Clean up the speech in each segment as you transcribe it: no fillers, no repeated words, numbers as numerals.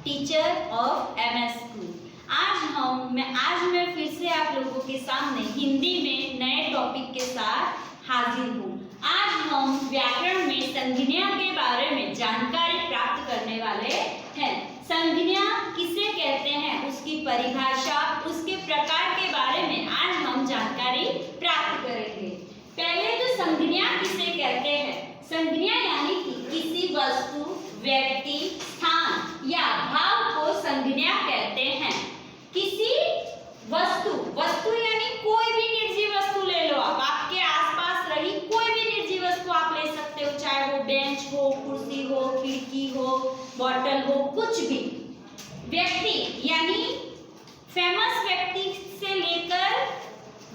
Teacher of MS school. आज मैं फिर से आप लोगों के सामने हिंदी में नए टॉपिक के साथ हाजिर हूँ। आज हम व्याकरण में संज्ञा के बारे में जानकारी प्राप्त करने वाले हैं। संज्ञा किसे कहते हैं, उसकी परिभाषा, उसके प्रकार के बारे में आज हम जानकारी प्राप्त करेंगे। पहले तो संज्ञा किसे कहते हैं? संज्ञा यानी कि किसी वस्तु, व्यक्ति, स्थान या भाव को संज्ञा कहते हैं। किसी वस्तु यानी कोई भी निर्जीव वस्तु ले लो आप, आपके आसपास रही कोई भी निर्जीव वस्तु आप ले सकते हो, चाहे वो बेंच हो, कुर्सी हो, खिड़की हो, बॉटल हो, कुछ भी। व्यक्ति यानी फेमस व्यक्ति से लेकर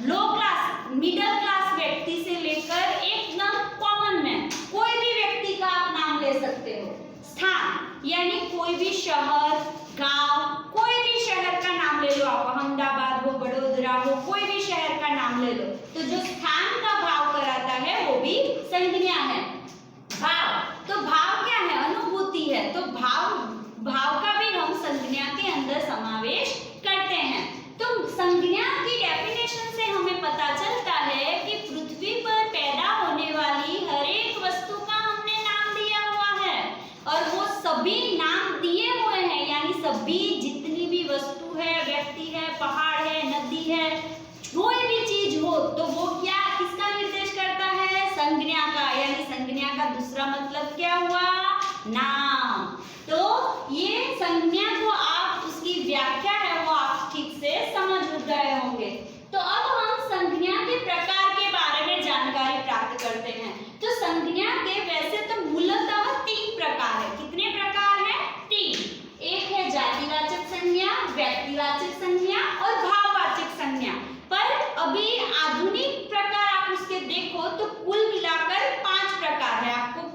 लो क्लास, मिडिल क्लास व्यक्ति से लेकर एकदम कॉमन मैन, कोई भी व्यक्ति का आप नाम ले सकते हो। स्थान यानी कोई भी शहर, गांव, कोई भी शहर का नाम ले लो आप, अहमदाबाद हो, बड़ोदरा हो, कोई भी शहर का नाम ले लो, तो जो स्थान का भाव कराता है वो भी संज्ञा है। भाव, तो भाव क्या है? अनुभूति है, तो भाव का भी हम संज्ञा के अंदर समावेश करते हैं। तो संज्ञा की डेफिनेशन से हमें पता चलता है कि पृथ्वी पर पैदा होने वाली हर एक वस्तु का हमने नाम दिया हुआ है, और वो सभी नाम दिए हुए हैं, यानी सभी जितनी भी वस्तु है, व्यक्ति है, पहाड़ है, नदी है, कोई भी चीज हो, तो वो क्या किसका निर्देश करता है? संज्ञा का। यानी संज्ञा का दूसरा मतलब क्या हुआ? नाम। तो ये संज्ञा को आप, उसकी व्याख्या है वो आप ठीक से समझ गए होंगे। तो अब हम संज्ञा के प्रकार के बारे में जानकारी प्राप्त करते हैं। तो संज्ञा के वैसे तो मूलतः 3 प्रकार है। कितने प्रकार हैं? 3। एक है जातिवाचक संज्ञा, व्यक्तिवाचक संज्ञा और भाववाचक संज्ञा। पर अभी आधुनिक प्रकार आप उसके देखो तो कुल मिलाकर 5 प्रकार है। आपको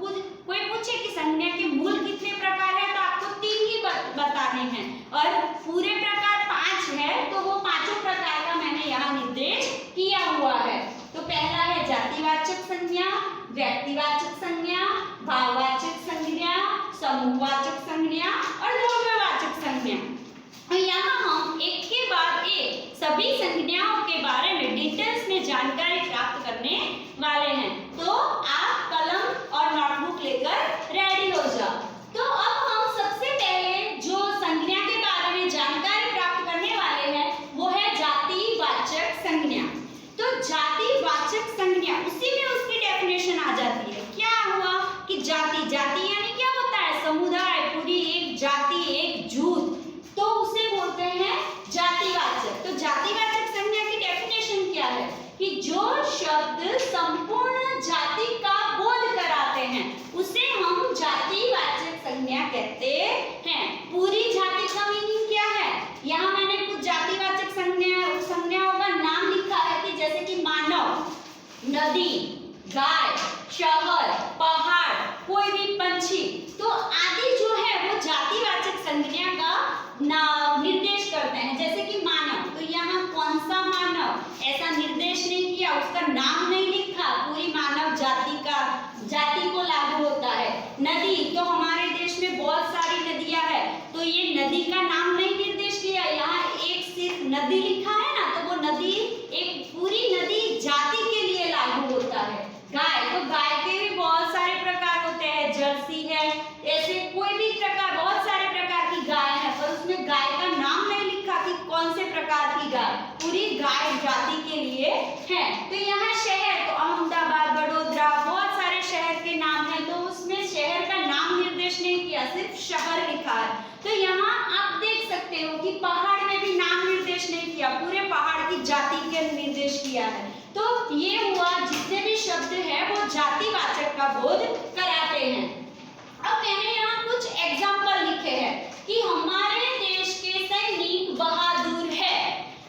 कोई पूछे कि संज्ञा के मूल कितने प्रकार है, तो आपको 3 ही बताने हैं, और पूरे प्रकार 5 है, तो वो 5 प्रकार का मैंने यहाँ निर्देश किया हुआ है। तो पहला है जातिवाचक संज्ञा, व्यक्तिवाचक संज्ञा, भाववाचक संज्ञा, समूहवाचक संज्ञा और द्रव्यवाचक संज्ञा। यहाँ हम एक के बाद एक सभी संज्ञाओं के बारे में डिटेल्स में जानकारी प्राप्त करने वाले हैं। तो आप कलम और नोटबुक लेकर रेडी हो जाओ। तो अब हम सबसे पहले जो संज्ञा के बारे में जानकारी प्राप्त करने वाले हैं वो है जातिवाचक संज्ञा। तो जातिवाचक संज्ञा, उसी में उसकी डेफिनेशन आ जाती है। क्या हुआ कि जाति यानी क्या होता है? समुदाय, पूरी एक जाति, एक जुट, तो उसे बोलते हैं जातिवाचक। तो जातिवाचक संज्ञा की डेफिनेशन क्या है कि जो शब्द संपूर्ण जाति का बोध कराते हैं उसे हम जातिवाचक संज्ञा कहते हैं। पूरी जाति का मीनिंग क्या है? यहाँ मैंने कुछ जातिवाचक संज्ञाओं का नाम लिखा है कि जैसे कि मानव, नदी, गाय, शहर, पहाड़, कोई भी पंछी, तो आदि जो है वो जातिवाचक संज्ञा का निर्देश करते हैं। जैसे कि मानव, तो यहाँ कौन सा मानव, ऐसा निर्देश नहीं किया, उसका नाम नहीं लिखा, पूरी मानव जाति को लागू होता है। नदी, तो हमारे देश में बहुत सारी नदियां हैं, तो ये नदी का नाम नहीं निर्देश किया, यहाँ एक सिर्फ नदी लिखा है ना, तो वो नदी एक पूरी नदी जाति के लिए लागू होता है। गाय, तो गाय के भी बहुत सारे प्रकार होते हैं, जर्सी है, ऐसे कोई भी प्रकार, बहुत सारे प्रकार की गाय है, पर उसमें गाय का नाम नहीं लिखा कि कौन से प्रकार की गाय, पूरी गाय जाति के लिए है। तो यहाँ शहर, तो अहमदाबाद, बड़ोदरा, बहुत सारे शहर के नाम है, तो उसमें शहर का नाम निर्देश नहीं किया, सिर्फ शहर लिखा है। तो यहाँ आप देख सकते हो कि पहाड़ में भी नाम निर्देश नहीं किया, पूरे पहाड़ की जाति के निर्देश किया है। तो ये हुआ, जितने भी शब्द है वो जातिवाचक का बोध कराते हैं। अब मैंने यहाँ कुछ एग्जाम्पल लिखे हैं कि हमारे देश के सैनिक बहादुर है,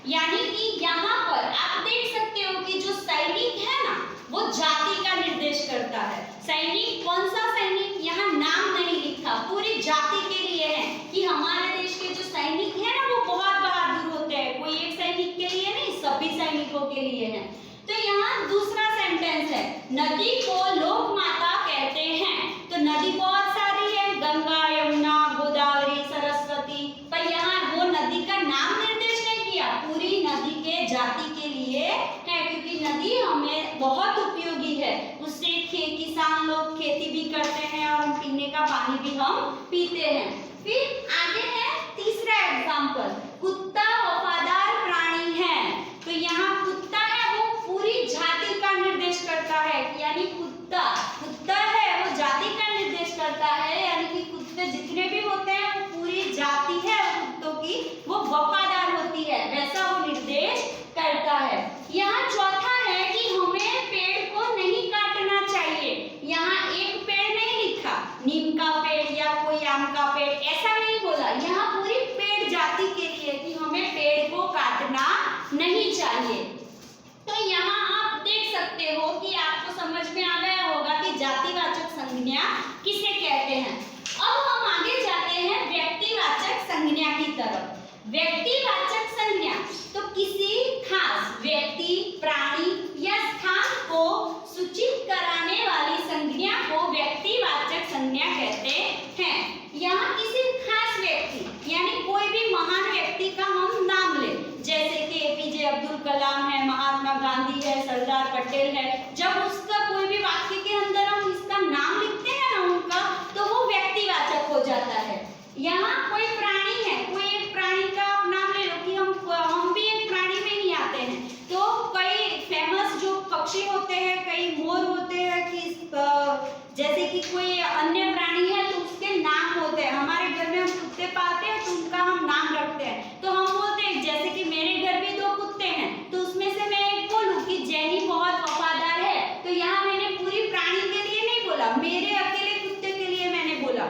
यानी कि यहाँ पर आप देख सकते हो कि जो सैनिक है ना वो जाति का निर्देश करता है। सैनिक, कौन सा सैनिक, यहाँ नाम नहीं लिखा, पूरी जाति के लिए है कि हमारे देश के जो सैनिक है ना वो बहुत बहादुर होते हैं, कोई एक सैनिक के लिए नहीं, सभी सैनिकों के लिए है। तो यहाँ दूसरा सेंटेंस है, नदी को लोक माता कहते हैं। तो नदी बहुत सारी है, गंगा, यमुना, गोदावरी, सरस्वती, के जाति के लिए है, क्योंकि नदी हमें बहुत उपयोगी है। उससे किसान लोग खेती भी करते हैं और पीने का पानी भी हम पीते हैं। फिर आगे है तीसरा एग्जाम्पल, कुत्ता वफादार प्राणी है। तो यहाँ कुत्ता है वो पूरी जाति का निर्देश करता है, यानी कुत्ता है वो जाति का निर्देश करता है, यानी कि कुत्ते जितने भी होते हैं वो पूरी जाति है कुत्तों की, वो वफादार होती है, वैसा वो निर्देश करता है। यहाँ चौथा है कि हमें पेड़ को नहीं काटना चाहिए। यहाँ एक पेड़ नहीं लिखा, नीम का पेड़ या कोई आम का पेड़, ऐसा नहीं बोला। यहाँ पूरी पेड़ जाति के लिए कि हमें पेड़ को काटना नहीं चाहिए। तो यहाँ आप देख सकते हो कि आपको समझ में आ गया होगा कि जातिवाचक संज्ञा किसे कहते हैं। अब हम आगे जाते हैं व्यक्तिवाचक संज्ञा की तरफ। व्यक्तिवाचक संज्ञा तो किसी खास व्यक्ति, प्राणी या स्थान को सूचित कराने वाली संज्ञा को व्यक्तिवाचक संज्ञा कहते हैं। यहाँ किसी खास व्यक्ति यानी कोई भी महान व्यक्ति का हम नाम ले, जैसे कि एपीजे अब्दुल कलाम है, महात्मा गांधी है, सरदार पटेल है, जब उसका कोई भी वाक्य के अंदर हम इसका नाम लिखते हैं ना उनका, तो वो व्यक्तिवाचक हो जाता है। यहाँ कोई प्राणी है, कोई एक प्राणी का आप नाम ले लो कि हम भी एक प्राणी में ही आते हैं। तो कई फेमस जो पक्षी होते हैं, कई मोर होते हैं, कि जैसे कि कोई अन्य प्राणी है तो उसके नाम होते हैं। हमारे घर में हम कुत्ते पालते हैं तो उनका हम नाम रखते हैं, तो हम बोलते हैं, जैसे कि मेरे घर भी 2 कुत्ते हैं, तो उसमें से मैं एक बोलूं कि जैनी बहुत वफादार है, तो यहाँ मैंने पूरी प्राणी के लिए नहीं बोला, मेरे अकेले कुत्ते के लिए मैंने बोला,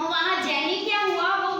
वहाँ जैनी क्या हुआ, वो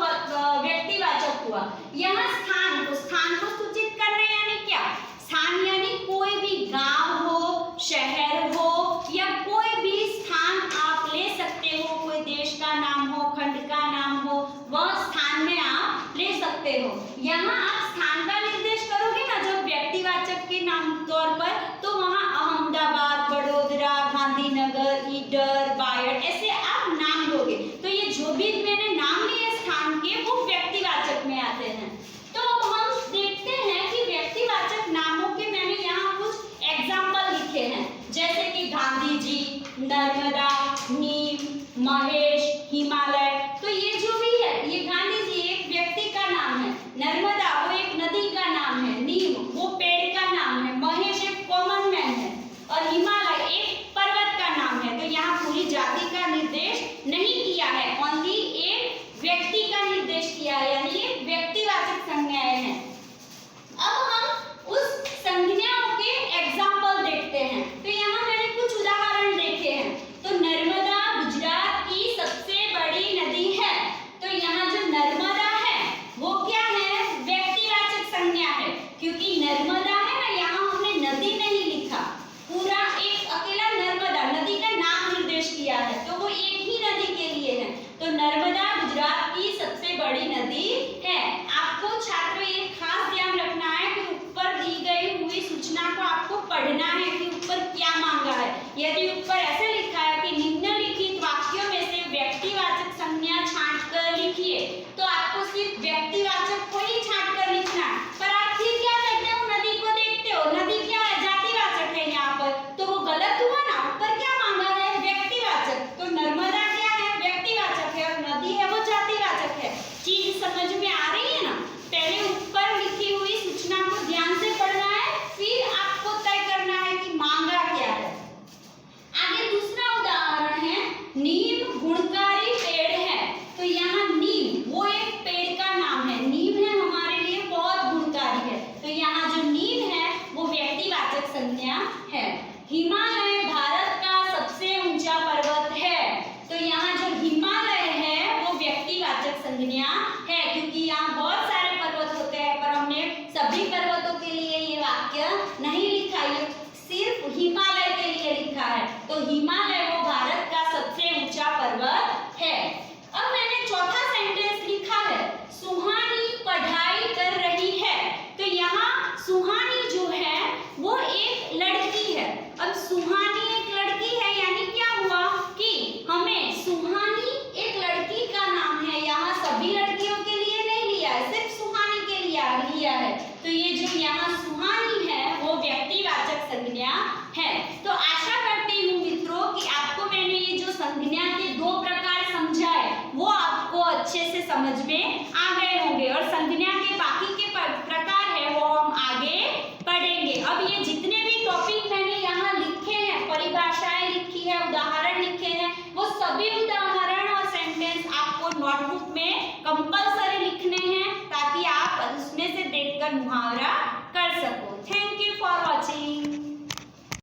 व्यक्तिवाचक हुआ। यहाँ स्थान को सूचित करना यानी क्या, स्थान यानी कोई भी गांव हो, शहर हो या कोई भी स्थान आप ले सकते हो, कोई देश का नाम हो, खंड का नाम हो, वह स्थान में आप ले सकते हो। यहाँ आप स्थान का निर्देश करोगे ना जब व्यक्तिवाचक के नाम तौर पर, तो वहाँ अहमदाबाद, बड़ोदरा, गांधीनगर, ईडर, बायड ऐसे आप नाम दोगे। तो ये जो भी मैंने नाम लिए स्थान के, वो व्यक्तिवाचक में आते हैं। तो अब हम देखते हैं कि व्यक्तिवाचक नामों के मैंने यहाँ कुछ एग्जाम्पल लिखे हैं, जैसे कि गांधी जी, नर्मदा, नीम, महेश, हिमालय। तो ये जो भी है, ये गांधी जी एक व्यक्ति का नाम है, नर्मदा वो एक नदी का नाम है, नीम वो पेड़ का नाम है, महेश एक कॉमन मैन है, और हिमालय एक पर्वत का नाम है। तो यहाँ पूरी जाति का निर्देश नहीं किया है, ओनली एक व्यक्ति का निर्देश किया है, यानी ये व्यक्तिवाचक संज्ञाएं हैं। अब हम उस संज्ञाओं के एग्जाम्पल देखते हैं। तो यहाँ मैंने कुछ उदाहरण देखे हैं। तो नर्मदा गुजरात की सबसे बड़ी नदी है। तो यहाँ जो नर्मदा है वो क्या है, व्यक्तिवाचक संज्ञा है, क्योंकि नर्मदा है ना, यहाँ हमने नदी नहीं लिखा, पूरा एक अकेला नर्मदा नदी का नाम निर्देश किया है, तो वो एक ही नदी के लिए है। तो नर्मदा गुजरात की सबसे बड़ी नदी है। आपको छात्रों ये खास ध्यान रखना है कि ऊपर दी गई हुई सूचना को आपको पढ़ना है कि ऊपर क्या मांगा है। यदि ऊपर ऐसे लिखा है कि निम्नलिखित वाक्यों में से व्यक्तिवाचक संज्ञा छांटकर लिखिए, तो आपको सिर्फ व्यक्तिवाचक को ही छांटकर लिखना है। पर आप फिर क्या करते हो, नदी को देखते हो, नदी क्या है, जातिवाचक है यहाँ पर, तो वो गलत हुआ ना, ऊपर क्या मांगा है, व्यक्तिवाचक। तो नर्मदा क्या है, व्यक्तिवाचक है, और नदी है वो जातिवाचक है। चीज समझ में आ रही है ना। पहले ऊपर लिखी हुई सूचना को ध्यान से पढ़ना है, फिर आपको तय करना है कि मांगा क्या है। आगे दूसरा उदाहरण है, नीम गुणकारी पेड़ है। तो यहाँ नीम वो एक पेड़ का नाम है, नीम है हमारे लिए बहुत गुणकारी है। तो यहाँ जो नीम है वो व्यक्तिवाचक संज्ञा है। हिमालय भारत का सबसे ऊंचा पर्वत है। तो यहाँ जो हिमालय है वो व्यक्तिवाचक संज्ञा है, क्योंकि यहाँ बहुत सारे पर्वत होते हैं, पर हमने सभी पर्वतों के लिए ये वाक्य नहीं लिखा, ये सिर्फ हिमालय के लिए लिखा है। तो हिमालय वो भारत का सबसे ऊंचा पर्वत है। अब मैंने चौथा सेंटेंस लिखा है, सुहानी पढ़ाई कर रही है। तो यहाँ सुहानी जो है वो एक लड़की है। अब सुहानी एक लड़की है, यानी क्या हुआ कि हमें सुहानी एक लड़की का नाम है, यहाँ सभी लड़कियों के लिए नहीं लिया है, सिर्फ सुहानी के लिए लिया है। तो ये जो यहाँ अच्छे से समझ में आ गए होंगे और संज्ञा के बाकी के प्रकार है वो हम आगे पढ़ेंगे। अब ये जितने भी टॉपिक मैंने यहाँ लिखे हैं, परिभाषाएं लिखी है, उदाहरण लिखे हैं, वो सभी उदाहरण और सेंटेंस आपको नोटबुक में कंपलसरी लिखने हैं ताकि आप उसमें से देखकर मुहावरा